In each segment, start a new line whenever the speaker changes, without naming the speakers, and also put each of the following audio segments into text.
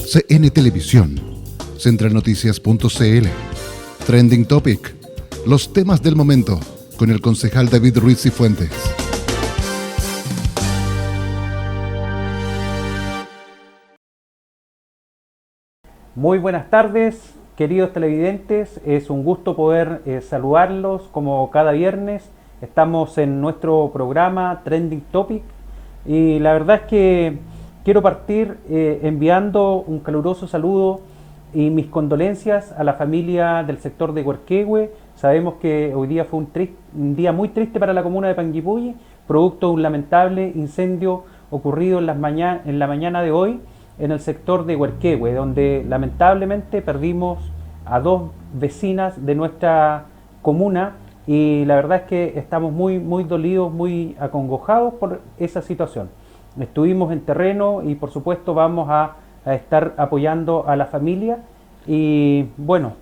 CN Televisión, centralnoticias.cl, Trending Topic, los temas del momento, con el concejal David Ruiz Cifuentes.
Muy buenas tardes, queridos televidentes. Es un gusto poder saludarlos como cada viernes. Estamos en nuestro programa Trending Topic y la verdad es que quiero partir enviando un caluroso saludo y mis condolencias a la familia del sector de Huarquehue. Sabemos que hoy día fue un día muy triste para la comuna de Panguipulli, producto de un lamentable incendio ocurrido en la mañana de hoy en el sector de Huarquehue, donde lamentablemente perdimos a dos vecinas de nuestra comuna y la verdad es que estamos muy dolidos, muy acongojados por esa situación. Estuvimos en terreno y por supuesto vamos a estar apoyando a la familia y bueno,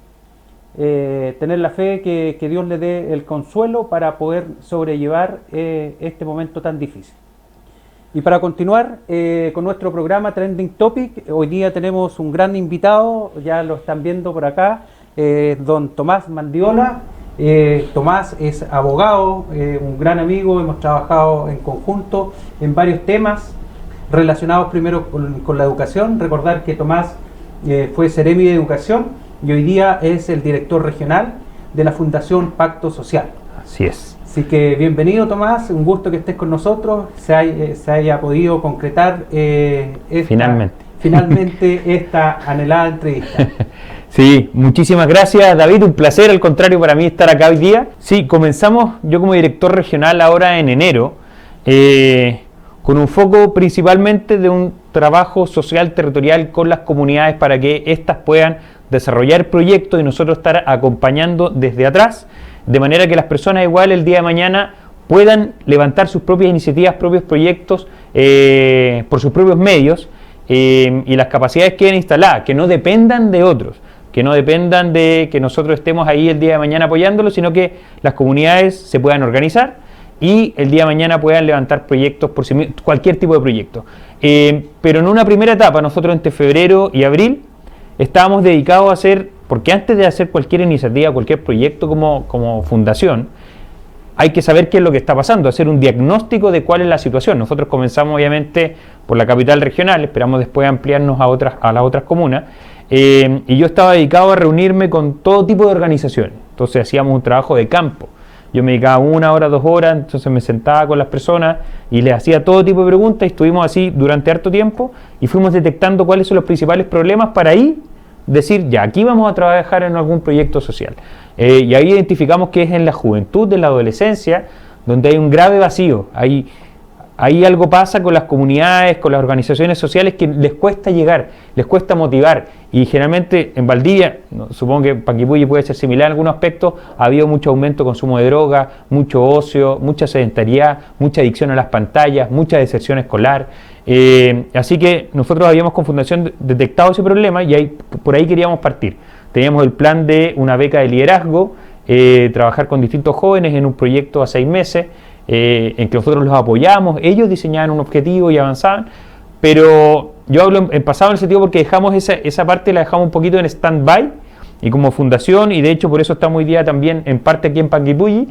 tener la fe que Dios le dé el consuelo para poder sobrellevar este momento tan difícil. Y para continuar con nuestro programa Trending Topic, hoy día tenemos un gran invitado, ya lo están viendo por acá, don Tomás Mandiola. Tomás es abogado, un gran amigo, hemos trabajado en conjunto en varios temas relacionados primero con la educación. Recordar que Tomás fue Seremi de Educación y hoy día es el director regional de la Fundación Pacto Social.
Así es.
Así que bienvenido, Tomás, un gusto que estés con nosotros, se haya podido concretar finalmente esta anhelada entrevista.
Sí, muchísimas gracias, David, un placer, al contrario para mí estar acá hoy día. Sí, comenzamos yo como director regional ahora en enero, con un foco principalmente de un trabajo social territorial con las comunidades para que éstas puedan desarrollar proyectos y nosotros estar acompañando desde atrás, de manera que las personas igual el día de mañana puedan levantar sus propias iniciativas, propios proyectos por sus propios medios y las capacidades queden instaladas, que no dependan de otros, que no dependan de que nosotros estemos ahí el día de mañana apoyándolos, sino que las comunidades se puedan organizar y el día de mañana puedan levantar proyectos por sí mismos, cualquier tipo de proyecto. Pero en una primera etapa, nosotros entre febrero y abril estábamos dedicados a hacer, porque antes de hacer cualquier iniciativa, cualquier proyecto como fundación, hay que saber qué es lo que está pasando, hacer un diagnóstico de cuál es la situación. Nosotros comenzamos obviamente por la capital regional, esperamos después ampliarnos a las otras comunas, y yo estaba dedicado a reunirme con todo tipo de organizaciones. Entonces hacíamos un trabajo de campo. Yo me dedicaba 1 hora, 2 horas, entonces me sentaba con las personas y les hacía todo tipo de preguntas y estuvimos así durante harto tiempo y fuimos detectando cuáles son los principales problemas para ahí decir, ya, aquí vamos a trabajar en algún proyecto social. Y ahí identificamos que es en la juventud, en la adolescencia, donde hay un grave vacío. Ahí algo pasa con las comunidades, con las organizaciones sociales que les cuesta llegar, les cuesta motivar. Y generalmente en Valdivia, supongo que Panguipulli puede ser similar en algunos aspectos, ha habido mucho aumento de consumo de droga, mucho ocio, mucha sedentariedad, mucha adicción a las pantallas, mucha deserción escolar. Así que nosotros habíamos con Fundación detectado ese problema y por ahí queríamos partir. Teníamos el plan de una beca de liderazgo, trabajar con distintos jóvenes en un proyecto a 6 meses, en que nosotros los apoyamos, ellos diseñaban un objetivo y avanzaban, pero yo hablo en pasado en el sentido porque dejamos esa parte, la dejamos un poquito en stand-by y como fundación, y de hecho por eso estamos hoy día también en parte aquí en Panguipulli,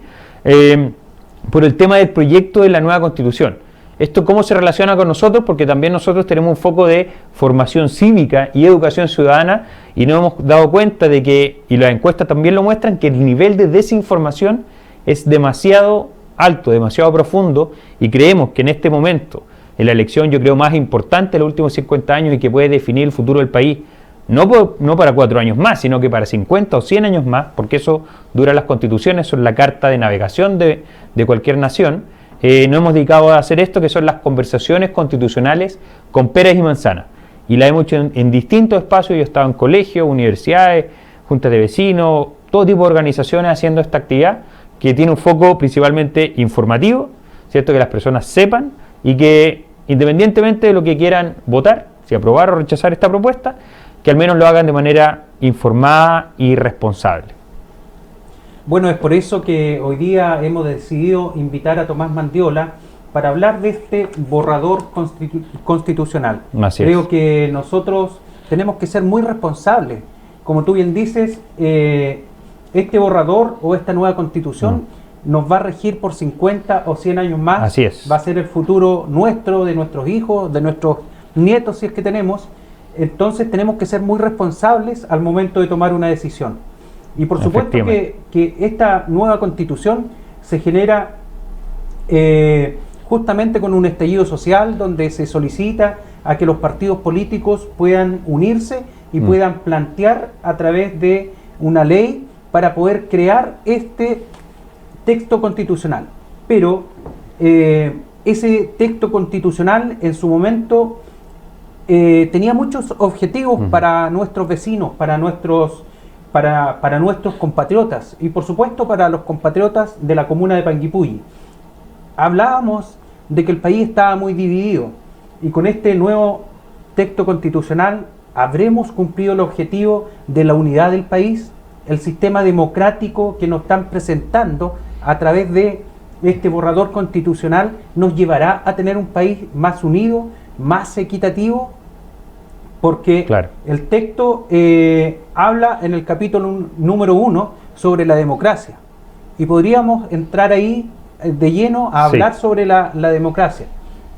por el tema del proyecto de la nueva constitución. ¿Esto cómo se relaciona con nosotros? Porque también nosotros tenemos un foco de formación cívica y educación ciudadana y nos hemos dado cuenta de que, y las encuestas también lo muestran, que el nivel de desinformación es demasiado alto, demasiado profundo y creemos que en este momento, en la elección yo creo más importante de los últimos 50 años y que puede definir el futuro del país, no para 4 años más, sino que para 50 o 100 años más, porque eso dura las constituciones, son la carta de navegación de cualquier nación. Nos hemos dedicado a hacer esto, que son las conversaciones constitucionales con peras y manzanas, y la hemos hecho en distintos espacios. Yo he estado en colegios, universidades, juntas de vecinos, todo tipo de organizaciones haciendo esta actividad que tiene un foco principalmente informativo, ¿cierto? Que las personas sepan y que independientemente de lo que quieran votar, si aprobar o rechazar esta propuesta, que al menos lo hagan de manera informada y responsable.
Bueno, es por eso que hoy día hemos decidido invitar a Tomás Mandiola para hablar de este borrador constitucional. Creo que nosotros tenemos que ser muy responsables. Como tú bien dices, este borrador o esta nueva constitución nos va a regir por 50 o 100 años más.
Así es.
Va a ser el futuro nuestro, de nuestros hijos, de nuestros nietos, si es que tenemos. Entonces tenemos que ser muy responsables al momento de tomar una decisión. Y por supuesto que esta nueva constitución se genera justamente con un estallido social donde se solicita a que los partidos políticos puedan unirse y puedan plantear a través de una ley para poder crear este texto constitucional. Pero ese texto constitucional en su momento tenía muchos objetivos para nuestros vecinos, para nuestros compatriotas y por supuesto para los compatriotas de la comuna de Panguipulli. Hablábamos de que el país estaba muy dividido y con este nuevo texto constitucional habremos cumplido el objetivo de la unidad del país. El sistema democrático que nos están presentando a través de este borrador constitucional nos llevará a tener un país más unido, más equitativo, porque el texto habla en el capítulo número 1 sobre la democracia y podríamos entrar ahí de lleno a hablar sobre la democracia.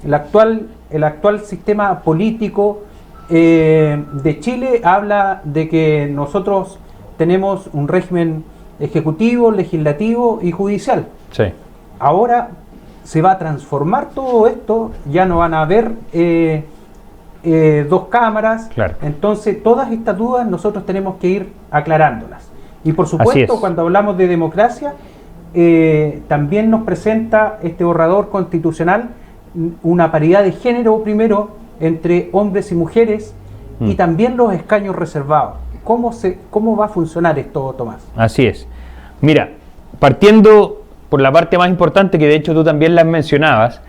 El actual sistema político de Chile habla de que nosotros tenemos un régimen ejecutivo, legislativo y judicial.
Sí.
Ahora se va a transformar todo esto, ya no van a haber dos cámaras, entonces todas estas dudas nosotros tenemos que ir aclarándolas. Y por supuesto, cuando hablamos de democracia, también nos presenta este borrador constitucional una paridad de género primero entre hombres y mujeres y también los escaños reservados. ¿Cómo va a funcionar esto, Tomás?
Así es. Mira, partiendo por la parte más importante, que de hecho tú también las mencionabas,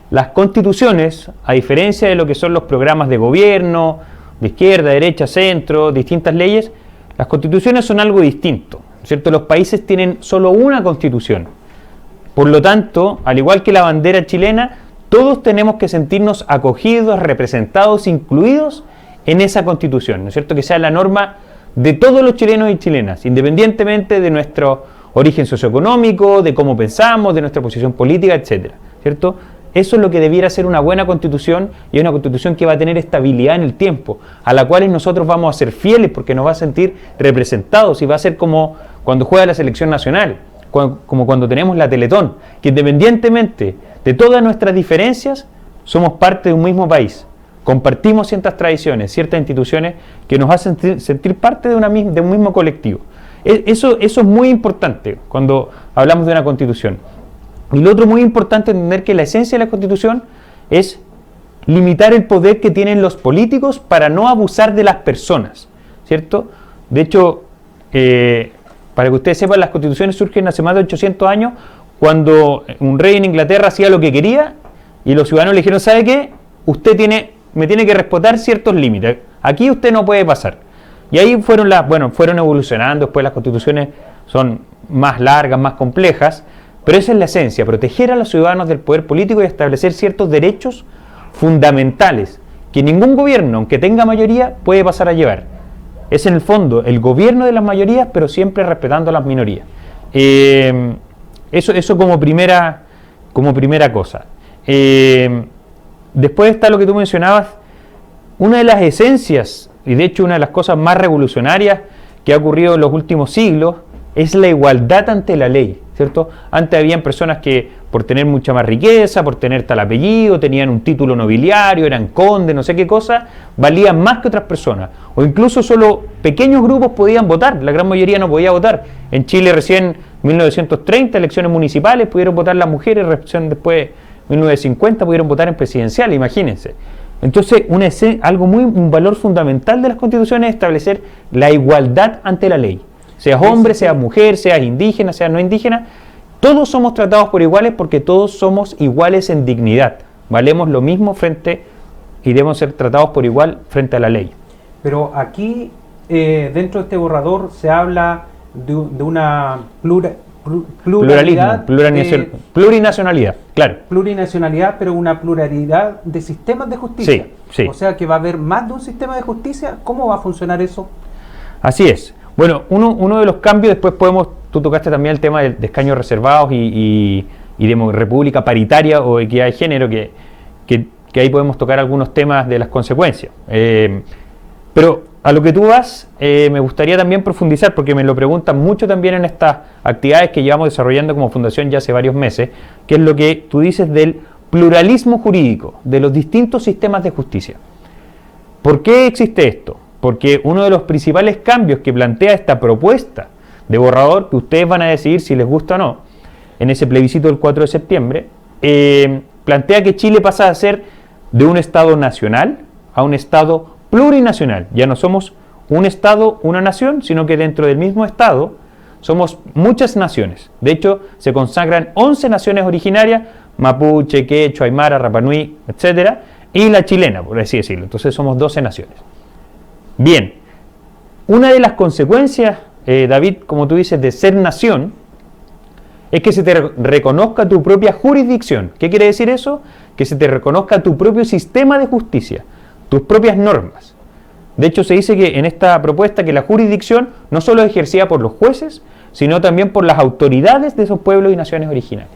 las constituciones, a diferencia de lo que son los programas de gobierno, de izquierda, derecha, centro, distintas leyes, las constituciones son algo distinto, ¿cierto? Los países tienen solo una constitución. Por lo tanto, al igual que la bandera chilena, todos tenemos que sentirnos acogidos, representados, incluidos en esa constitución, ¿no es cierto? Que sea la norma de todos los chilenos y chilenas, independientemente de nuestro origen socioeconómico, de cómo pensamos, de nuestra posición política, etcétera, ¿cierto? Eso es lo que debiera ser una buena constitución, y una constitución que va a tener estabilidad en el tiempo, a la cual nosotros vamos a ser fieles porque nos va a sentir representados, y va a ser como cuando juega la selección nacional, como cuando tenemos la Teletón, que independientemente de todas nuestras diferencias, somos parte de un mismo país. Compartimos ciertas tradiciones, ciertas instituciones que nos hacen sentir parte de un mismo colectivo. Eso es muy importante cuando hablamos de una constitución. Y lo otro muy importante es entender que la esencia de la constitución es limitar el poder que tienen los políticos para no abusar de las personas, ¿cierto? De hecho, para que ustedes sepan, las constituciones surgen hace más de 800 años, cuando un rey en Inglaterra hacía lo que quería y los ciudadanos le dijeron, ¿sabe qué? Me tiene que respetar ciertos límites. Aquí usted no puede pasar. Y ahí fueron evolucionando. Después las constituciones son más largas, más complejas, pero esa es la esencia: proteger a los ciudadanos del poder político y establecer ciertos derechos fundamentales que ningún gobierno, aunque tenga mayoría, puede pasar a llevar. Es en el fondo el gobierno de las mayorías, pero siempre respetando a las minorías. Eso como primera cosa. Después está lo que tú mencionabas. Una de las esencias, y de hecho una de las cosas más revolucionarias que ha ocurrido en los últimos siglos, es la igualdad ante la ley, ¿cierto? Antes habían personas que por tener mucha más riqueza, por tener tal apellido, tenían un título nobiliario, eran condes, no sé qué cosa, valían más que otras personas. O incluso solo pequeños grupos podían votar, la gran mayoría no podía votar. En Chile recién en 1930, elecciones municipales, pudieron votar las mujeres, recién después 1950 pudieron votar en presidencial, imagínense. Entonces, un valor fundamental de las constituciones es establecer la igualdad ante la ley. Seas hombre, seas mujer, seas indígena, seas no indígena, todos somos tratados por iguales porque todos somos iguales en dignidad. Valemos lo mismo y debemos ser tratados por igual frente a la ley.
Pero aquí, dentro de este borrador, se habla de una pluralidad,
plurinacionalidad, claro.
Plurinacionalidad, pero una pluralidad de sistemas de justicia.
Sí, sí.
O sea que va a haber más de un sistema de justicia. ¿Cómo va a funcionar eso?
Así es. Bueno, uno de los cambios, después tú tocaste también el tema de escaños reservados y de república paritaria o equidad de género, que ahí podemos tocar algunos temas de las consecuencias. Pero a lo que tú vas, me gustaría también profundizar, porque me lo preguntan mucho también en estas actividades que llevamos desarrollando como fundación ya hace varios meses, que es lo que tú dices del pluralismo jurídico, de los distintos sistemas de justicia. ¿Por qué existe esto? Porque uno de los principales cambios que plantea esta propuesta de borrador, que ustedes van a decidir si les gusta o no, en ese plebiscito del 4 de septiembre, plantea que Chile pasa a ser de un Estado nacional a un Estado plurinacional. Ya no somos un Estado, una nación, sino que dentro del mismo Estado somos muchas naciones. De hecho, se consagran 11 naciones originarias, mapuche, quechua, aymara, rapanui, etc., y la chilena, por así decirlo. Entonces somos 12 naciones. Bien, una de las consecuencias, David, como tú dices, de ser nación, es que se te reconozca tu propia jurisdicción. ¿Qué quiere decir eso? Que se te reconozca tu propio sistema de justicia, tus propias normas. De hecho, se dice que en esta propuesta que la jurisdicción no solo es ejercida por los jueces, sino también por las autoridades de esos pueblos y naciones originales.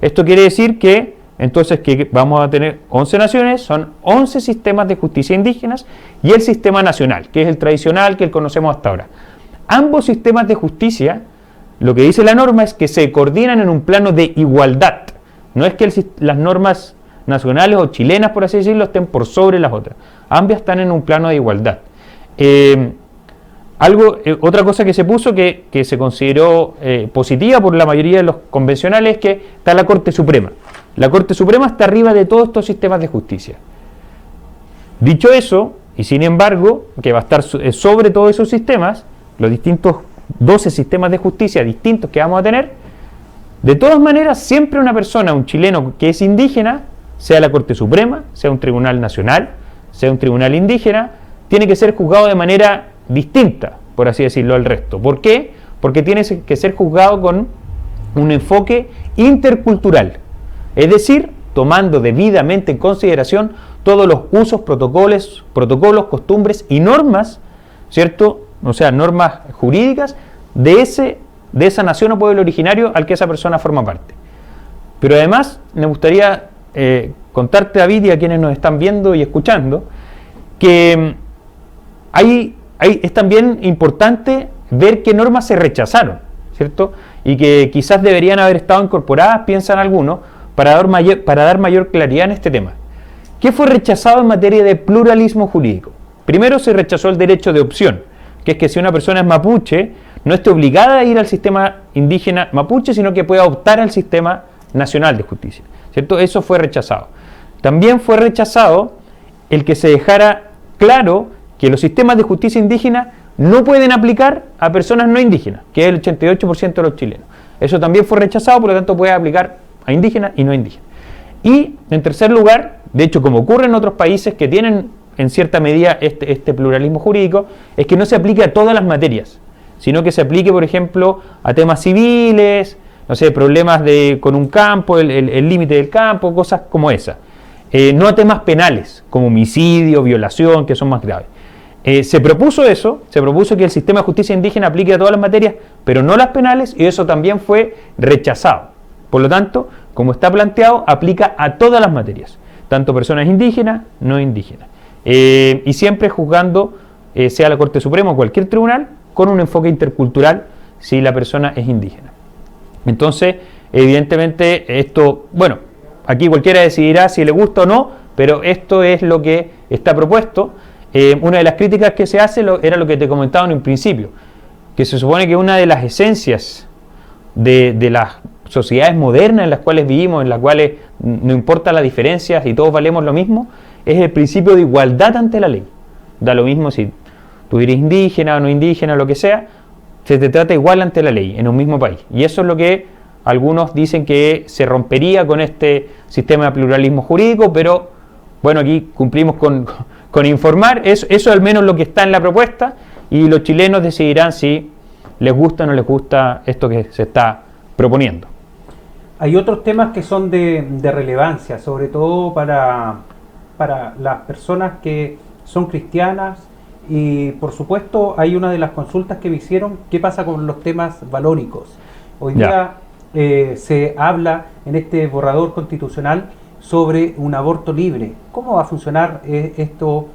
Esto quiere decir que entonces que vamos a tener 11 naciones, son 11 sistemas de justicia indígenas y el sistema nacional, que es el tradicional que conocemos hasta ahora. Ambos sistemas de justicia, lo que dice la norma es que se coordinan en un plano de igualdad. No es que las normas nacionales o chilenas, por así decirlo, estén por sobre las otras. Ambas están en un plano de igualdad. Otra cosa que se puso que se consideró positiva por la mayoría de los convencionales es que está la Corte Suprema. La Corte Suprema está arriba de todos estos sistemas de justicia. Dicho eso, y sin embargo, que va a estar sobre todos esos sistemas, los distintos 12 sistemas de justicia distintos que vamos a tener, de todas maneras, siempre una persona, un chileno que es indígena, sea la Corte Suprema, sea un tribunal nacional, sea un tribunal indígena, tiene que ser juzgado de manera distinta, por así decirlo, al resto. ¿Por qué? Porque tiene que ser juzgado con un enfoque intercultural, es decir, tomando debidamente en consideración todos los usos, protocolos, costumbres y normas, ¿cierto? O sea, normas jurídicas de esa nación o pueblo originario al que esa persona forma parte. Pero además, me gustaría contarte, David, y a quienes nos están viendo y escuchando, que es también importante ver qué normas se rechazaron, ¿cierto? Y que quizás deberían haber estado incorporadas, piensan algunos, para dar mayor claridad en este tema. ¿Qué fue rechazado en materia de pluralismo jurídico? Primero se rechazó el derecho de opción, que es que si una persona es mapuche, no esté obligada a ir al sistema indígena mapuche, sino que pueda optar al sistema nacional de justicia, ¿cierto? Eso fue rechazado. También fue rechazado el que se dejara claro que los sistemas de justicia indígena no pueden aplicar a personas no indígenas, que es el 88% de los chilenos. Eso también fue rechazado, por lo tanto puede aplicar a indígenas y no indígenas. Y en tercer lugar, de hecho como ocurre en otros países que tienen en cierta medida este pluralismo jurídico, es que no se aplique a todas las materias, sino que se aplique, por ejemplo, a temas civiles, no sé, problemas con un campo, el límite del campo, cosas como esas. No a temas penales, como homicidio, violación, que son más graves. Se propuso que el sistema de justicia indígena aplique a todas las materias, pero no las penales, y eso también fue rechazado. Por lo tanto, como está planteado, aplica a todas las materias, tanto personas indígenas, no indígenas. Y siempre juzgando, sea la Corte Suprema o cualquier tribunal, con un enfoque intercultural si la persona es indígena. Entonces, evidentemente, esto, bueno, aquí cualquiera decidirá si le gusta o no, pero esto es lo que está propuesto. Una de las críticas que se hace era lo que te comentaba en un principio, que se supone que una de las esencias de las sociedades modernas en las cuales vivimos, en las cuales no importa las diferencias y todos valemos lo mismo, es el principio de igualdad ante la ley. Da lo mismo si tú eres indígena o no indígena, lo que sea, se te trata igual ante la ley en un mismo país. Y eso es lo que algunos dicen que se rompería con este sistema de pluralismo jurídico, pero bueno, aquí cumplimos con informar, eso es al menos lo que está en la propuesta, y los chilenos decidirán si les gusta o no les gusta esto que se está proponiendo.
Hay otros temas que son de relevancia, sobre todo para las personas que son cristianas, y por supuesto hay una de las consultas que me hicieron: ¿qué pasa con los temas valóricos? Hoy día se habla en este borrador constitucional sobre un aborto libre. ¿Cómo va a funcionar esto?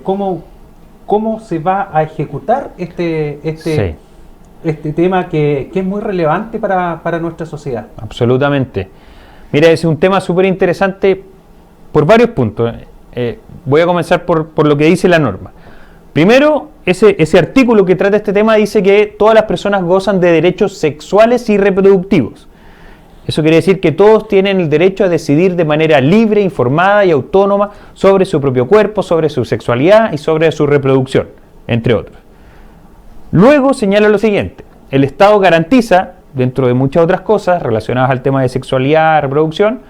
¿Cómo se va a ejecutar este tema que es muy relevante para nuestra sociedad?
Absolutamente. Mira, es un tema súper interesante por varios puntos. Voy a comenzar por lo que dice la norma. Primero, ese artículo que trata este tema dice que todas las personas gozan de derechos sexuales y reproductivos. Eso quiere decir que todos tienen el derecho a decidir de manera libre, informada y autónoma sobre su propio cuerpo, sobre su sexualidad y sobre su reproducción, entre otros. Luego señala lo siguiente: el Estado garantiza, dentro de muchas otras cosas relacionadas al tema de sexualidad, reproducción,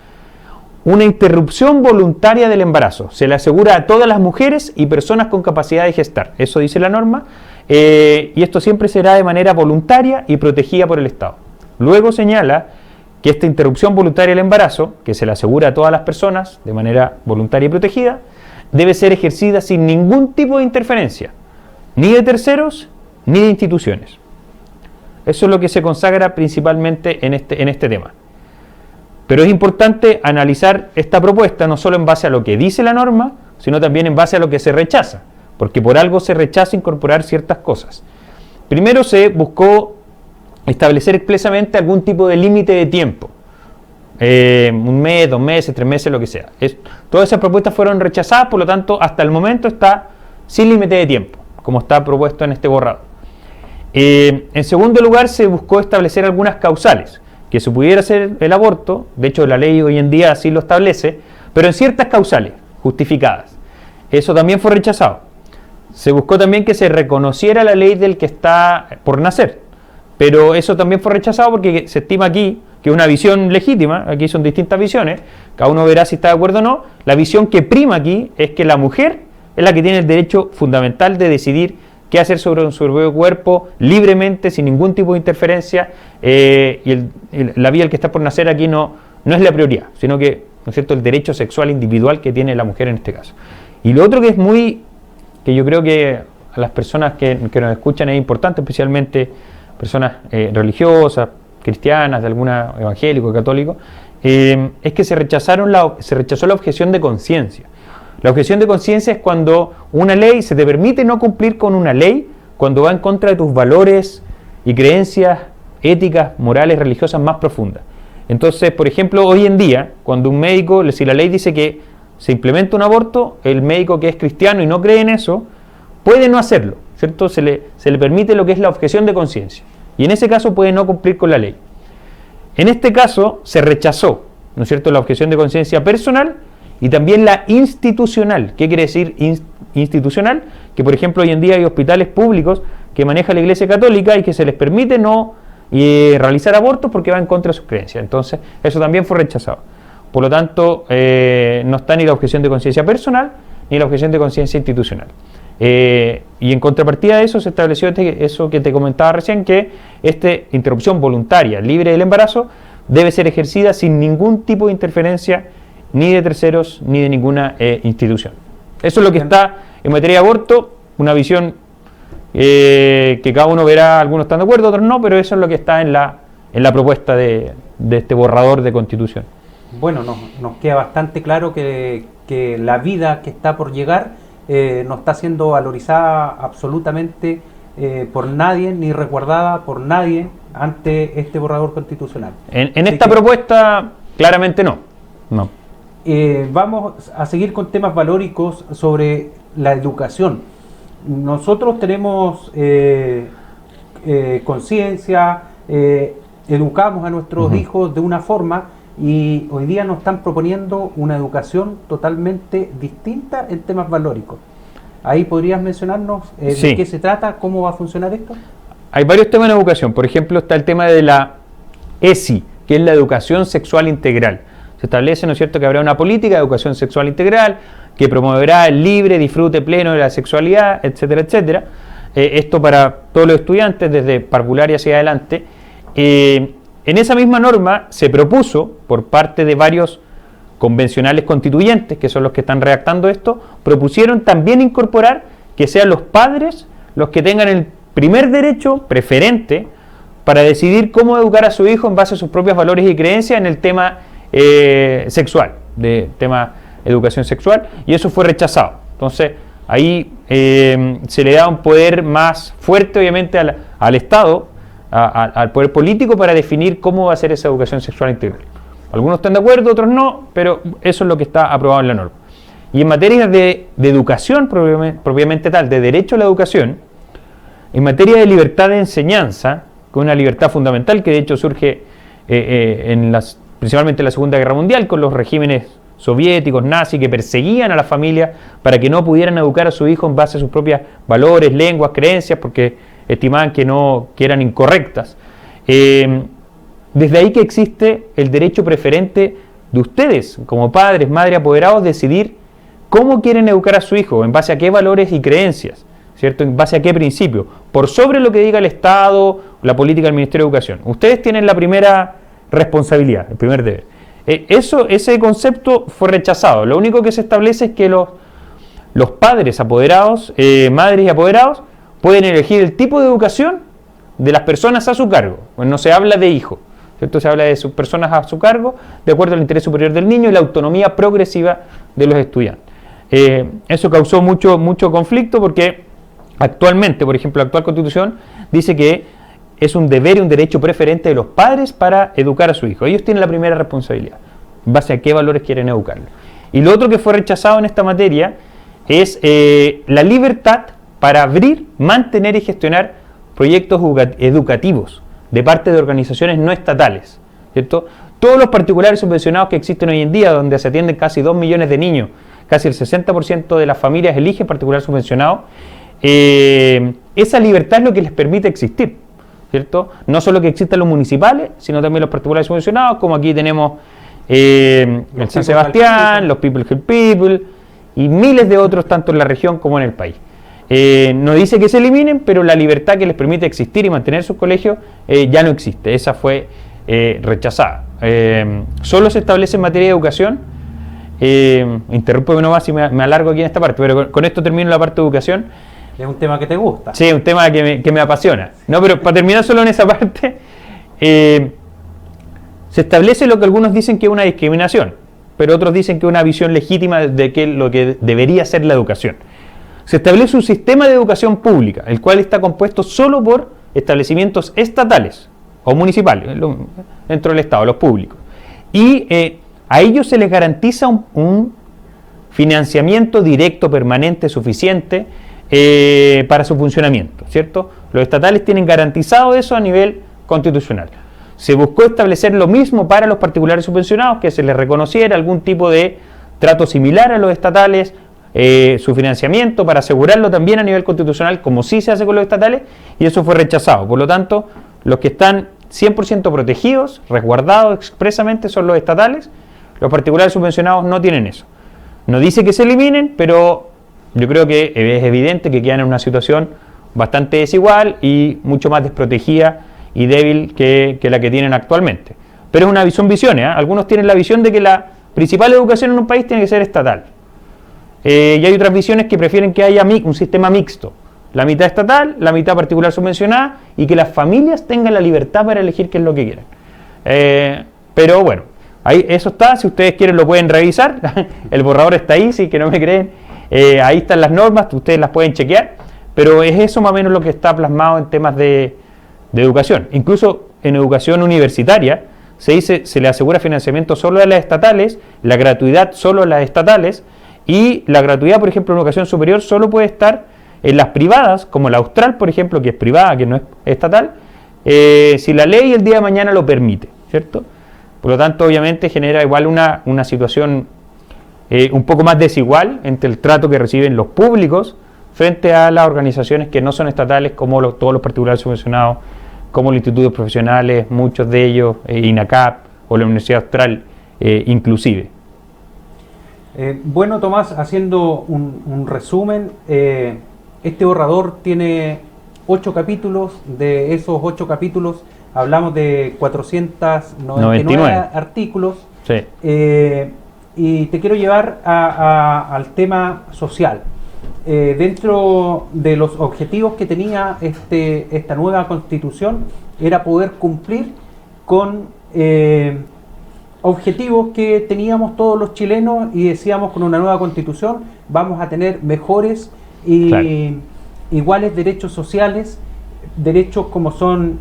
una interrupción voluntaria del embarazo. Se le asegura a todas las mujeres y personas con capacidad de gestar. Eso dice la norma, y esto siempre será de manera voluntaria y protegida por el Estado. Luego señala que esta interrupción voluntaria del embarazo, que se le asegura a todas las personas de manera voluntaria y protegida, debe ser ejercida sin ningún tipo de interferencia, ni de terceros, ni de instituciones. Eso es lo que se consagra principalmente en este tema. Pero es importante analizar esta propuesta no solo en base a lo que dice la norma, sino también en base a lo que se rechaza, porque por algo se rechaza incorporar ciertas cosas. Primero se buscó establecer expresamente algún tipo de límite de tiempo, 1 mes, 2 meses, 3 meses, lo que sea. Todas esas propuestas fueron rechazadas, por lo tanto hasta el momento está sin límite de tiempo, como está propuesto en este borrador. En segundo lugar, se buscó establecer algunas causales, que se pudiera hacer el aborto. De hecho la ley hoy en día así lo establece, pero en ciertas causales justificadas. Eso también fue rechazado. Se buscó también que se reconociera la ley del que está por nacer, pero eso también fue rechazado porque se estima aquí que una visión legítima, aquí son distintas visiones, cada uno verá si está de acuerdo o no. La visión que prima aquí es que la mujer es la que tiene el derecho fundamental de decidir qué hacer sobre su propio cuerpo libremente, sin ningún tipo de interferencia, y la vida del que está por nacer aquí no es la prioridad, sino que, ¿no es cierto?, el derecho sexual individual que tiene la mujer en este caso. Y lo otro que yo creo que a las personas que nos escuchan es importante, especialmente personas religiosas, cristianas, de alguna evangélico, católico, es que se rechazó la objeción de conciencia. La objeción de conciencia es cuando una ley, se te permite no cumplir con una ley cuando va en contra de tus valores y creencias éticas, morales, religiosas más profundas. Entonces, por ejemplo, hoy en día, cuando un médico, si la ley dice que se implementa un aborto, el médico que es cristiano y no cree en eso, puede no hacerlo, ¿cierto? Se le permite lo que es la objeción de conciencia. Y en ese caso puede no cumplir con la ley. En este caso se rechazó, ¿no es cierto?, la objeción de conciencia personal y también la institucional. ¿Qué quiere decir institucional? Que, por ejemplo, hoy en día hay hospitales públicos que maneja la Iglesia Católica y que se les permite no realizar abortos porque va en contra de sus creencias. Entonces, eso también fue rechazado. Por lo tanto, no está ni la objeción de conciencia personal ni la objeción de conciencia institucional. Y en contrapartida de eso se estableció eso que te comentaba recién, que esta interrupción voluntaria, libre del embarazo, debe ser ejercida sin ningún tipo de interferencia ni de terceros ni de ninguna institución. Eso es lo que está en materia de aborto, una visión que cada uno verá, algunos están de acuerdo, otros no, pero eso es lo que está en la propuesta de este borrador de Constitución.
Bueno, nos queda bastante claro que la vida que está por llegar no está siendo valorizada absolutamente por nadie, ni resguardada por nadie ante este borrador constitucional.
En esta propuesta, claramente no.
Vamos a seguir con temas valóricos sobre la educación. Nosotros tenemos conciencia, educamos a nuestros hijos de una forma, y hoy día nos están proponiendo una educación totalmente distinta en temas valóricos. Ahí podrías mencionarnos
Sí.
de qué se trata, cómo va a funcionar esto.
Hay varios temas en educación. Por ejemplo, está el tema de la ESI, que es la educación sexual integral. Se establece, ¿no es cierto?, que habrá una política de educación sexual integral que promoverá el libre disfrute pleno de la sexualidad, etcétera, etcétera. Esto para todos los estudiantes, desde parvularia hacia adelante. En esa misma norma se propuso por parte de varios convencionales constituyentes, que son los que están redactando esto, propusieron también incorporar que sean los padres los que tengan el primer derecho preferente para decidir cómo educar a su hijo en base a sus propios valores y creencias en el tema sexual, de tema educación sexual, y eso fue rechazado. Entonces, ahí se le da un poder más fuerte, obviamente, al Estado, al poder político, para definir cómo va a ser esa educación sexual integral. Algunos están de acuerdo, otros no, pero eso es lo que está aprobado en la norma. Y en materia de educación propiamente tal, de derecho a la educación, en materia de libertad de enseñanza, con una libertad fundamental que de hecho surge principalmente en la Segunda Guerra Mundial, con los regímenes soviéticos, nazis, que perseguían a la familia para que no pudieran educar a su hijo en base a sus propios valores, lenguas, creencias, porque estimaban que eran incorrectas. Desde ahí que existe el derecho preferente de ustedes, como padres, madres, apoderados, decidir cómo quieren educar a su hijo, en base a qué valores y creencias, ¿cierto? En base a qué principio, por sobre lo que diga el Estado, la política del Ministerio de Educación. Ustedes tienen la primera responsabilidad, el primer deber. Ese concepto fue rechazado. Lo único que se establece es que los padres apoderados, madres y apoderados, pueden elegir el tipo de educación de las personas a su cargo. Pues no se habla de hijos, ¿cierto? Se habla de sus personas a su cargo, de acuerdo al interés superior del niño y la autonomía progresiva de los estudiantes. Eso causó mucho conflicto porque actualmente, por ejemplo, la actual Constitución dice que es un deber y un derecho preferente de los padres para educar a su hijo. Ellos tienen la primera responsabilidad, en base a qué valores quieren educarlo. Y lo otro que fue rechazado en esta materia es la libertad para abrir, mantener y gestionar proyectos educativos de parte de organizaciones no estatales, ¿cierto? Todos los particulares subvencionados que existen hoy en día, donde se atienden casi 2 millones de niños, casi el 60% de las familias eligen particular subvencionado, esa libertad es lo que les permite existir, ¿cierto? No solo que existan los municipales, sino también los particulares subvencionados, como aquí tenemos el San Sebastián, los People Help People y miles de otros, tanto en la región como en el país. No dice que se eliminen, pero la libertad que les permite existir y mantener sus colegios ya no existe. Esa fue rechazada. Solo se establece en materia de educación. Interrúmpeme nomás si me alargo aquí en esta parte, pero con esto termino la parte de educación.
Es un tema que te gusta.
Sí, un tema que me apasiona. No, pero para terminar solo en esa parte, se establece lo que algunos dicen que es una discriminación, pero otros dicen que es una visión legítima de lo que debería ser la educación. Se establece un sistema de educación pública, el cual está compuesto solo por establecimientos estatales o municipales, dentro del Estado, los públicos. Y a ellos se les garantiza un financiamiento directo, permanente, suficiente para su funcionamiento, ¿cierto? Los estatales tienen garantizado eso a nivel constitucional. Se buscó establecer lo mismo para los particulares subvencionados, que se les reconociera algún tipo de trato similar a los estatales, su financiamiento, para asegurarlo también a nivel constitucional, como sí se hace con los estatales, y eso fue rechazado. Por lo tanto, los que están 100% protegidos, resguardados expresamente, son los estatales. Los particulares subvencionados no tienen eso. No dice que se eliminen, pero yo creo que es evidente que quedan en una situación bastante desigual y mucho más desprotegida y débil que la que tienen actualmente. Pero es una visión, ¿eh? Algunos tienen la visión de que la principal educación en un país tiene que ser estatal. Y hay otras visiones que prefieren que haya un sistema mixto, la mitad estatal, la mitad particular subvencionada, y que las familias tengan la libertad para elegir qué es lo que quieran. Pero bueno, ahí eso está, si ustedes quieren lo pueden revisar, el borrador está ahí, si que no me creen, ahí están las normas, ustedes las pueden chequear, pero es eso más o menos lo que está plasmado en temas de educación. Incluso en educación universitaria se le asegura financiamiento solo a las estatales, la gratuidad solo a las estatales, y la gratuidad, por ejemplo, en educación superior solo puede estar en las privadas, como la Austral, por ejemplo, que es privada, que no es estatal, si la ley el día de mañana lo permite, ¿cierto? Por lo tanto, obviamente genera igual una situación un poco más desigual entre el trato que reciben los públicos frente a las organizaciones que no son estatales, como todos los particulares subvencionados, como los institutos profesionales, muchos de ellos, INACAP o la Universidad Austral inclusive.
Bueno, Tomás, haciendo un resumen, este borrador tiene 8 capítulos. De esos 8 capítulos, hablamos de 499
99
artículos.
Sí.
Y te quiero llevar al tema social. Dentro de los objetivos que tenía esta nueva constitución era poder cumplir con objetivos que teníamos todos los chilenos y decíamos, con una nueva constitución vamos a tener mejores y
Claro.
iguales derechos sociales, derechos como son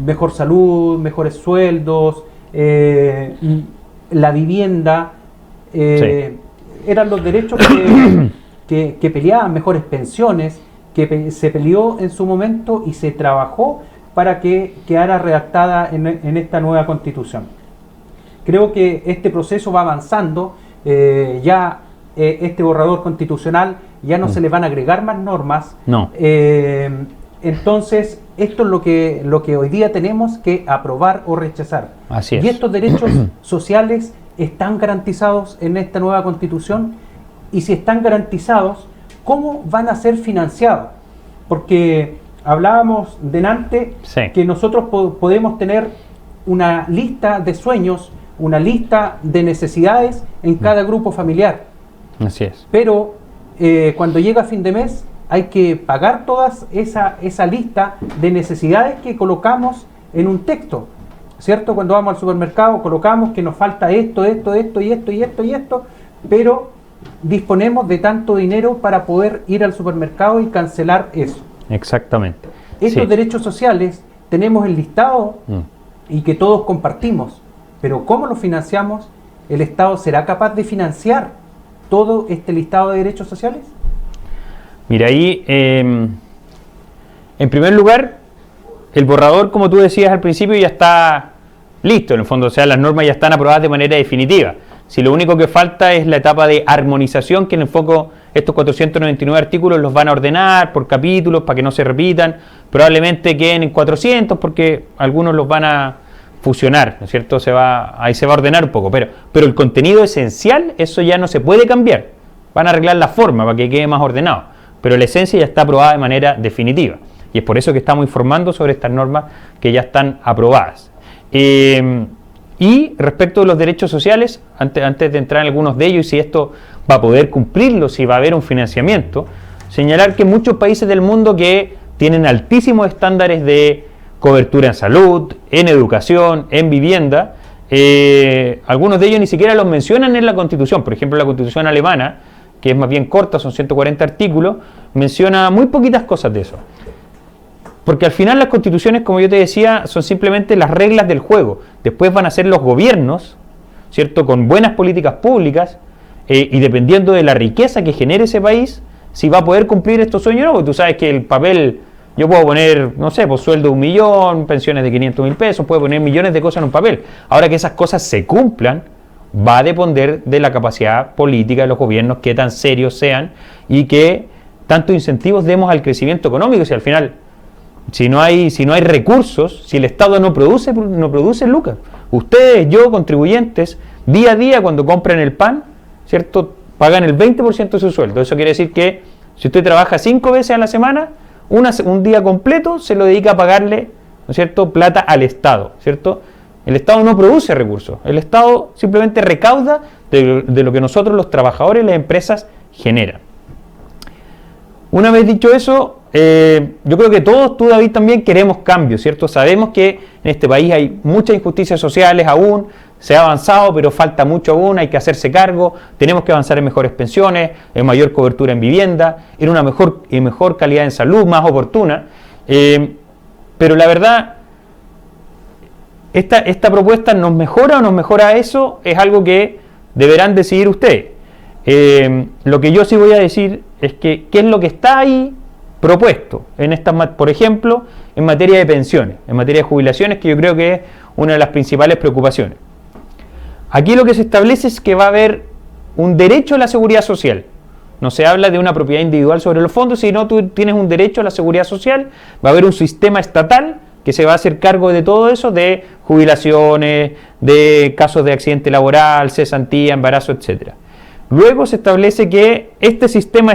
mejor salud, mejores sueldos, la vivienda, eran los derechos que peleaban, mejores pensiones, que se peleó en su momento y se trabajó para que quedara redactada en esta nueva constitución. Creo que este proceso va avanzando, este borrador constitucional ya no se le van a agregar más normas.
No.
Entonces, esto es lo que hoy día tenemos que aprobar o rechazar.
Así es.
Y estos derechos sociales están garantizados en esta nueva constitución, y si están garantizados, ¿cómo van a ser financiados? Porque hablábamos delante que nosotros podemos tener una lista de sueños, una lista de necesidades en cada grupo familiar.
Así es.
Pero cuando llega fin de mes hay que pagar toda esa lista de necesidades que colocamos en un texto, ¿cierto? Cuando vamos al supermercado colocamos que nos falta esto y esto, pero disponemos de tanto dinero para poder ir al supermercado y cancelar eso.
Exactamente.
Estos derechos sociales tenemos el listado y que todos compartimos, pero ¿cómo lo financiamos? ¿El Estado será capaz de financiar todo este listado de derechos sociales?
Mira, ahí, en primer lugar, el borrador, como tú decías al principio, ya está listo, en el fondo, o sea, las normas ya están aprobadas de manera definitiva. Si lo único que falta es la etapa de armonización, que en el foco estos 499 artículos los van a ordenar por capítulos para que no se repitan, probablemente queden en 400 porque algunos los van a fusionar, ¿no es cierto? Ahí se va a ordenar un poco, pero el contenido esencial, eso ya no se puede cambiar. Van a arreglar la forma para que quede más ordenado, pero la esencia ya está aprobada de manera definitiva. Y es por eso que estamos informando sobre estas normas que ya están aprobadas. Y respecto de los derechos sociales, antes de entrar en algunos de ellos y si esto va a poder cumplirlo, si va a haber un financiamiento, señalar que muchos países del mundo que tienen altísimos estándares de cobertura en salud, en educación, en vivienda, algunos de ellos ni siquiera los mencionan en la Constitución. Por ejemplo, la Constitución alemana, que es más bien corta, son 140 artículos, menciona muy poquitas cosas de eso. Porque al final las constituciones, como yo te decía, son simplemente las reglas del juego. Después van a ser los gobiernos, ¿cierto?, con buenas políticas públicas y dependiendo de la riqueza que genere ese país, si va a poder cumplir estos sueños o no. Porque tú sabes que el papel, yo puedo poner, no sé, pues sueldo de 1 millón, pensiones de 500.000 pesos, puedo poner millones de cosas en un papel. Ahora que esas cosas se cumplan, va a depender de la capacidad política de los gobiernos, qué tan serios sean y qué tantos incentivos demos al crecimiento económico. Si al final, si no hay recursos, si el Estado no produce lucas, ustedes, yo, contribuyentes, día a día cuando compran el pan, ¿cierto?, pagan el 20% de su sueldo. Eso quiere decir que si usted trabaja 5 veces a la semana, un día completo se lo dedica a pagarle, ¿no es cierto?, plata al Estado, ¿cierto? El Estado no produce recursos, el Estado simplemente recauda de lo que nosotros los trabajadores y las empresas generan. Una vez dicho eso, yo creo que todos, tú David también, queremos cambios, ¿cierto? Sabemos que en este país hay muchas injusticias sociales aún, se ha avanzado, pero falta mucho aún, hay que hacerse cargo, tenemos que avanzar en mejores pensiones, en mayor cobertura en vivienda, en una mejor calidad en salud, más oportuna, pero la verdad, esta propuesta nos mejora o nos mejora eso, es algo que deberán decidir ustedes. Lo que yo sí voy a decir es que qué es lo que está ahí propuesto, por ejemplo, en materia de pensiones, en materia de jubilaciones, que yo creo que es una de las principales preocupaciones. Aquí lo que se establece es que va a haber un derecho a la seguridad social. No se habla de una propiedad individual sobre los fondos, sino tú tienes un derecho a la seguridad social, va a haber un sistema estatal que se va a hacer cargo de todo eso, de jubilaciones, de casos de accidente laboral, cesantía, embarazo, etc. Luego se establece que este sistema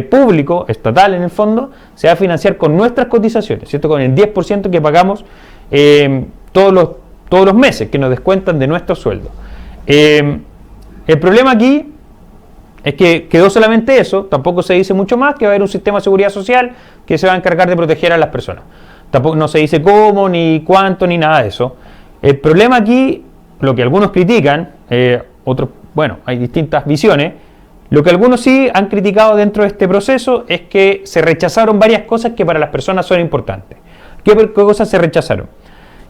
público, estatal en el fondo, se va a financiar con nuestras cotizaciones, ¿cierto?, con el 10% que pagamos todos los meses, que nos descuentan de nuestro sueldo. El problema aquí es que quedó solamente eso, tampoco se dice mucho más, que va a haber un sistema de seguridad social que se va a encargar de proteger a las personas. Tampoco no se dice cómo, ni cuánto, ni nada de eso. El problema aquí, lo que algunos critican, otros, bueno, hay distintas visiones. Lo que algunos sí han criticado dentro de este proceso es que se rechazaron varias cosas que para las personas son importantes. ¿Qué cosas se rechazaron?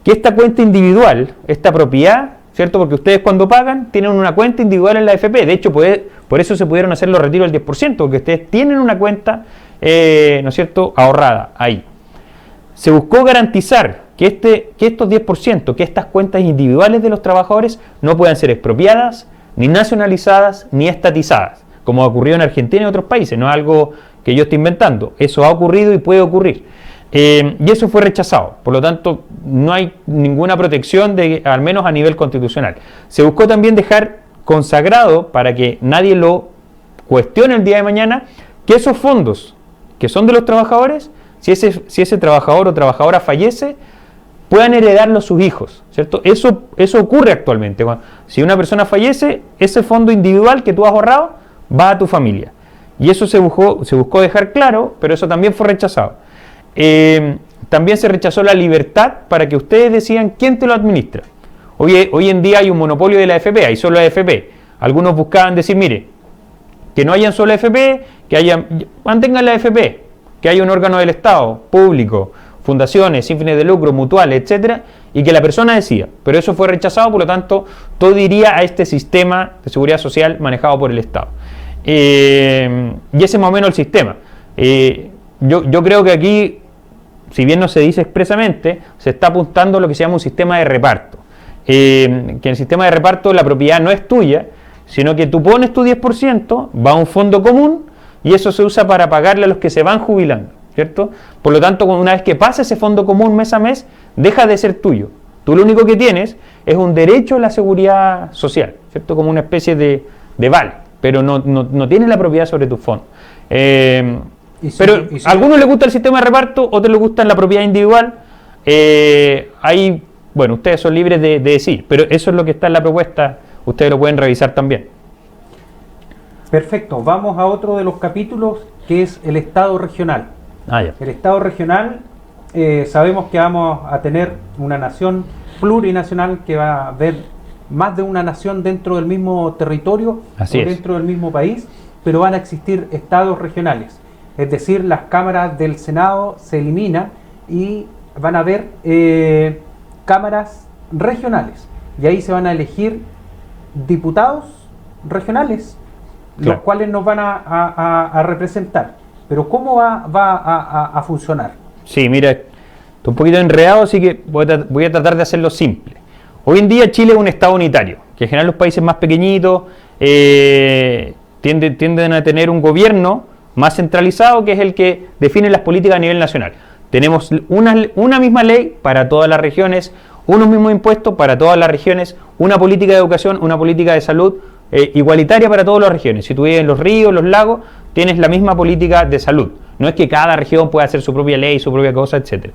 Que esta cuenta individual, esta propiedad, ¿cierto? Porque ustedes cuando pagan tienen una cuenta individual en la AFP. De hecho, por eso se pudieron hacer los retiros del 10%, porque ustedes tienen una cuenta, ¿no es cierto?, ahorrada ahí. Se buscó garantizar que estos 10%, que estas cuentas individuales de los trabajadores no puedan ser expropiadas, ni nacionalizadas, ni estatizadas, como ha ocurrido en Argentina y en otros países. No es algo que yo esté inventando. Eso ha ocurrido y puede ocurrir. Y eso fue rechazado. Por lo tanto, no hay ninguna protección, al menos a nivel constitucional. Se buscó también dejar consagrado, para que nadie lo cuestione el día de mañana, que esos fondos que son de los trabajadores, si ese trabajador o trabajadora fallece, puedan heredarlo sus hijos, ¿cierto? Eso ocurre actualmente. Si una persona fallece, ese fondo individual que tú has ahorrado va a tu familia. Y eso se buscó dejar claro, pero eso también fue rechazado. También se rechazó la libertad para que ustedes decidan quién te lo administra. Hoy en día hay un monopolio de la AFP, hay solo AFP. Algunos buscaban decir, mire, que no hayan solo AFP, mantengan la AFP, que haya un órgano del Estado, público, fundaciones, sin fines de lucro, mutuales, etcétera, y que la persona decida. Pero eso fue rechazado, por lo tanto, todo iría a este sistema de seguridad social manejado por el Estado. Y ese es más o menos el sistema. Yo creo que aquí, si bien no se dice expresamente, se está apuntando a lo que se llama un sistema de reparto. Que en el sistema de reparto la propiedad no es tuya, sino que tú pones tu 10%, va a un fondo común, y eso se usa para pagarle a los que se van jubilando, ¿cierto? Por lo tanto, una vez que pasa ese fondo común mes a mes, deja de ser tuyo. Tú lo único que tienes es un derecho a la seguridad social, ¿cierto? Como una especie de vale, pero no tienes la propiedad sobre tus fondos. Pero a algunos les gusta el sistema de reparto, otros les gusta la propiedad individual. Bueno, ustedes son libres de decir, pero eso es lo que está en la propuesta, ustedes lo pueden revisar también.
Perfecto, vamos a otro de los capítulos, que es el Estado regional.
Ya.
El Estado regional, sabemos que vamos a tener una nación plurinacional, que va a haber más de una nación dentro del mismo territorio, dentro del mismo país, pero van a existir estados regionales. Es decir, las cámaras del Senado se eliminan y van a haber cámaras regionales. Y ahí se van a elegir diputados regionales,
claro,
los cuales nos van a representar. Pero ¿cómo va a funcionar?
Sí, mira, estoy un poquito enredado, así que voy a tratar de hacerlo simple. Hoy en día Chile es un estado unitario, que en general los países más pequeñitos tienden a tener un gobierno más centralizado, que es el que define las políticas a nivel nacional. Tenemos una misma ley para todas las regiones, unos mismos impuestos para todas las regiones, una política de educación, una política de salud igualitaria para todas las regiones. Si tú vives en los ríos, los lagos, tienes la misma política de salud. No es que cada región pueda hacer su propia ley, su propia cosa, etc.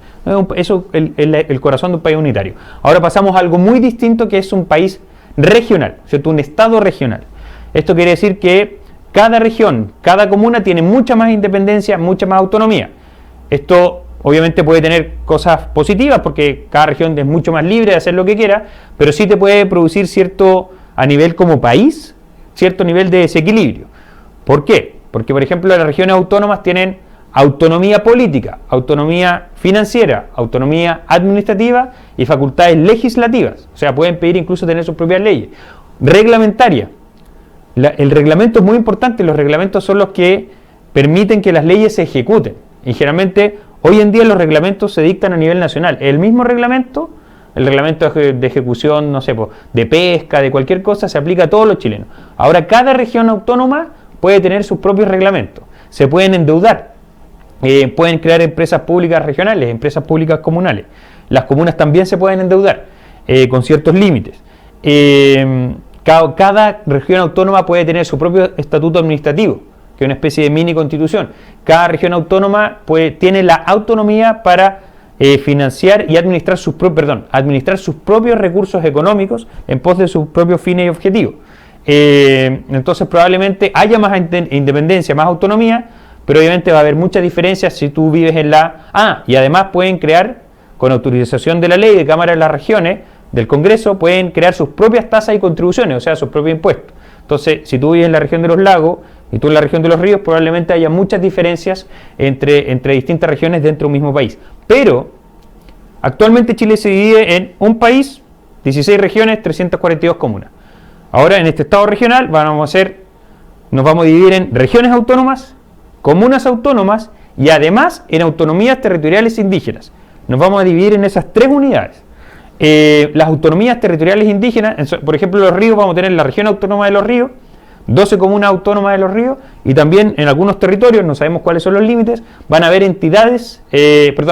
Eso es el corazón de un país unitario. Ahora pasamos a algo muy distinto, que es un país regional, ¿cierto? Un estado regional. Esto quiere decir que cada región, cada comuna tiene mucha más independencia, mucha más autonomía. Esto obviamente puede tener cosas positivas, porque cada región es mucho más libre de hacer lo que quiera, pero sí te puede producir a nivel como país, cierto nivel de desequilibrio. ¿Por qué? Porque, por ejemplo, las regiones autónomas tienen autonomía política, autonomía financiera, autonomía administrativa y facultades legislativas. O sea, pueden pedir incluso tener sus propias leyes. Reglamentaria. El reglamento es muy importante. Los reglamentos son los que permiten que las leyes se ejecuten. Y generalmente, hoy en día los reglamentos se dictan a nivel nacional. El mismo reglamento, el reglamento de ejecución, no sé, de pesca, de cualquier cosa, se aplica a todos los chilenos. Ahora, cada región autónoma puede tener sus propios reglamentos. Se pueden endeudar. Pueden crear empresas públicas regionales, empresas públicas comunales. Las comunas también se pueden endeudar con ciertos límites. Cada región autónoma puede tener su propio estatuto administrativo, que es una especie de mini constitución. Cada región autónoma tiene la autonomía para financiar y administrar sus propios recursos económicos en pos de sus propios fines y objetivos. Entonces probablemente haya más independencia, más autonomía, pero obviamente va a haber muchas diferencias si tú vives en la... y además pueden crear, con autorización de la ley de Cámara de las Regiones, del Congreso, pueden crear sus propias tasas y contribuciones, o sea, sus propios impuestos. Entonces, si tú vives en la región de los lagos y tú en la región de los ríos, probablemente haya muchas diferencias entre distintas regiones dentro de un mismo país. Pero, actualmente Chile se divide en un país, 16 regiones, 342 comunas. Ahora, en este estado regional, nos vamos a dividir en regiones autónomas, comunas autónomas y además en autonomías territoriales indígenas. Nos vamos a dividir en esas tres unidades. Las autonomías territoriales indígenas, por ejemplo, los ríos, vamos a tener la región autónoma de los ríos, 12 comunas autónomas de los ríos, y también en algunos territorios, no sabemos cuáles son los límites, van a haber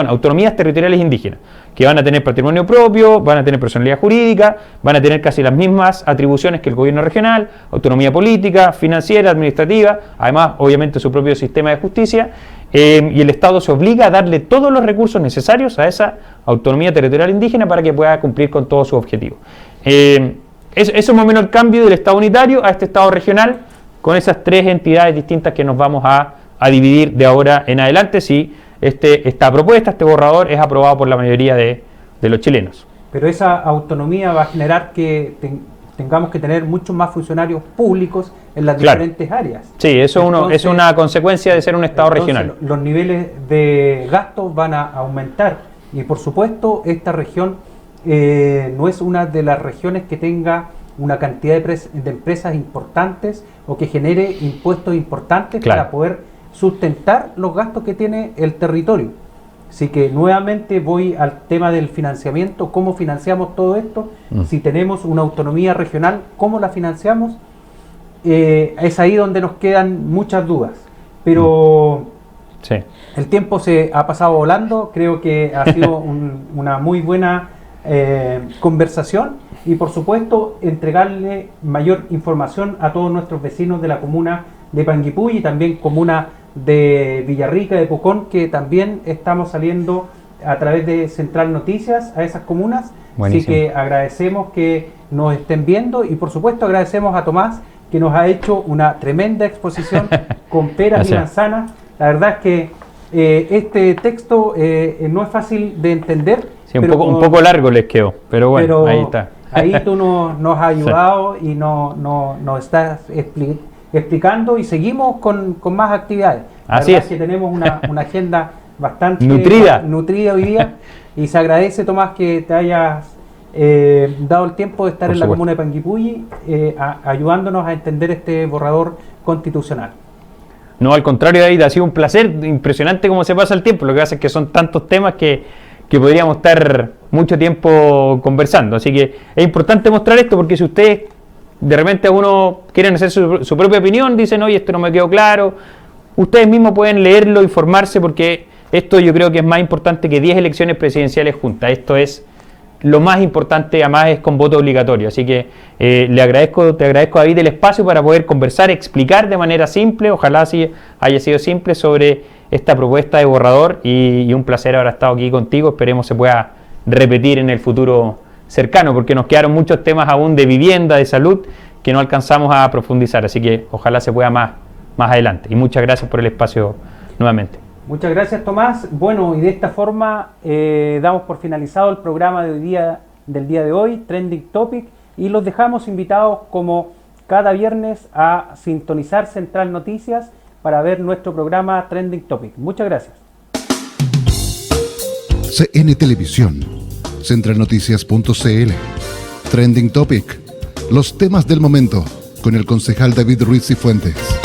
autonomías territoriales indígenas, que van a tener patrimonio propio, van a tener personalidad jurídica, van a tener casi las mismas atribuciones que el gobierno regional, autonomía política, financiera, administrativa, además, obviamente, su propio sistema de justicia, y el Estado se obliga a darle todos los recursos necesarios a esa autonomía territorial indígena para que pueda cumplir con todos sus objetivos. Eso es más o menos el cambio del Estado unitario a este Estado regional, con esas tres entidades distintas que nos vamos a dividir de ahora en adelante si esta propuesta, este borrador, es aprobado por la mayoría de los chilenos.
Pero esa autonomía va a generar que tengamos que tener muchos más funcionarios públicos en las diferentes áreas.
Sí, eso es una consecuencia de ser un Estado regional.
Los niveles de gastos van a aumentar y por supuesto esta región no es una de las regiones que tenga una cantidad de empresas importantes o que genere impuestos importantes para poder sustentar los gastos que tiene el territorio. Así que nuevamente voy al tema del financiamiento, cómo financiamos todo esto, si tenemos una autonomía regional, cómo la financiamos, es ahí donde nos quedan muchas dudas. Pero el tiempo se ha pasado volando, creo que ha sido una muy buena conversación y por supuesto entregarle mayor información a todos nuestros vecinos de la comuna de Panguipulli y también comuna de Villarrica, de Pucón, que también estamos saliendo a través de Central Noticias a esas comunas. Buenísimo. Así que agradecemos que nos estén viendo y por supuesto agradecemos a Tomás que nos ha hecho una tremenda exposición con peras y manzanas. La verdad es que este texto no es fácil de entender.
Sí, un poco largo les quedó, pero bueno, ahí está.
Ahí tú nos has ayudado y nos estás explicando y seguimos con más actividades.
Así es.
Que tenemos una agenda bastante
nutrida
hoy día y se agradece, Tomás, que te hayas dado el tiempo de estar en la comuna de Panguipulli ayudándonos a entender este borrador constitucional.
No, al contrario, David, ha sido un placer, impresionante cómo se pasa el tiempo. Lo que pasa es que son tantos temas que podríamos estar mucho tiempo conversando. Así que es importante mostrar esto porque si ustedes de repente uno quieren hacer su propia opinión, dicen, oye, esto no me quedó claro, ustedes mismos pueden leerlo, informarse, porque esto yo creo que es más importante que 10 elecciones presidenciales juntas. Esto es lo más importante, además es con voto obligatorio. Así que te agradezco David el espacio para poder conversar, explicar de manera simple, ojalá así haya sido simple, sobre esta propuesta de borrador y un placer haber estado aquí contigo. Esperemos se pueda repetir en el futuro cercano, porque nos quedaron muchos temas aún de vivienda, de salud, que no alcanzamos a profundizar, así que ojalá se pueda más adelante. Y muchas gracias por el espacio nuevamente.
Muchas gracias, Tomás. Bueno, y de esta forma damos por finalizado el programa del día de hoy, Trending Topic, y los dejamos invitados como cada viernes a sintonizar Central Noticias para ver nuestro programa Trending Topic. Muchas gracias.
CN Televisión, centralnoticias.cl, Trending Topic, los temas del momento, con el concejal David Ruiz Cifuentes.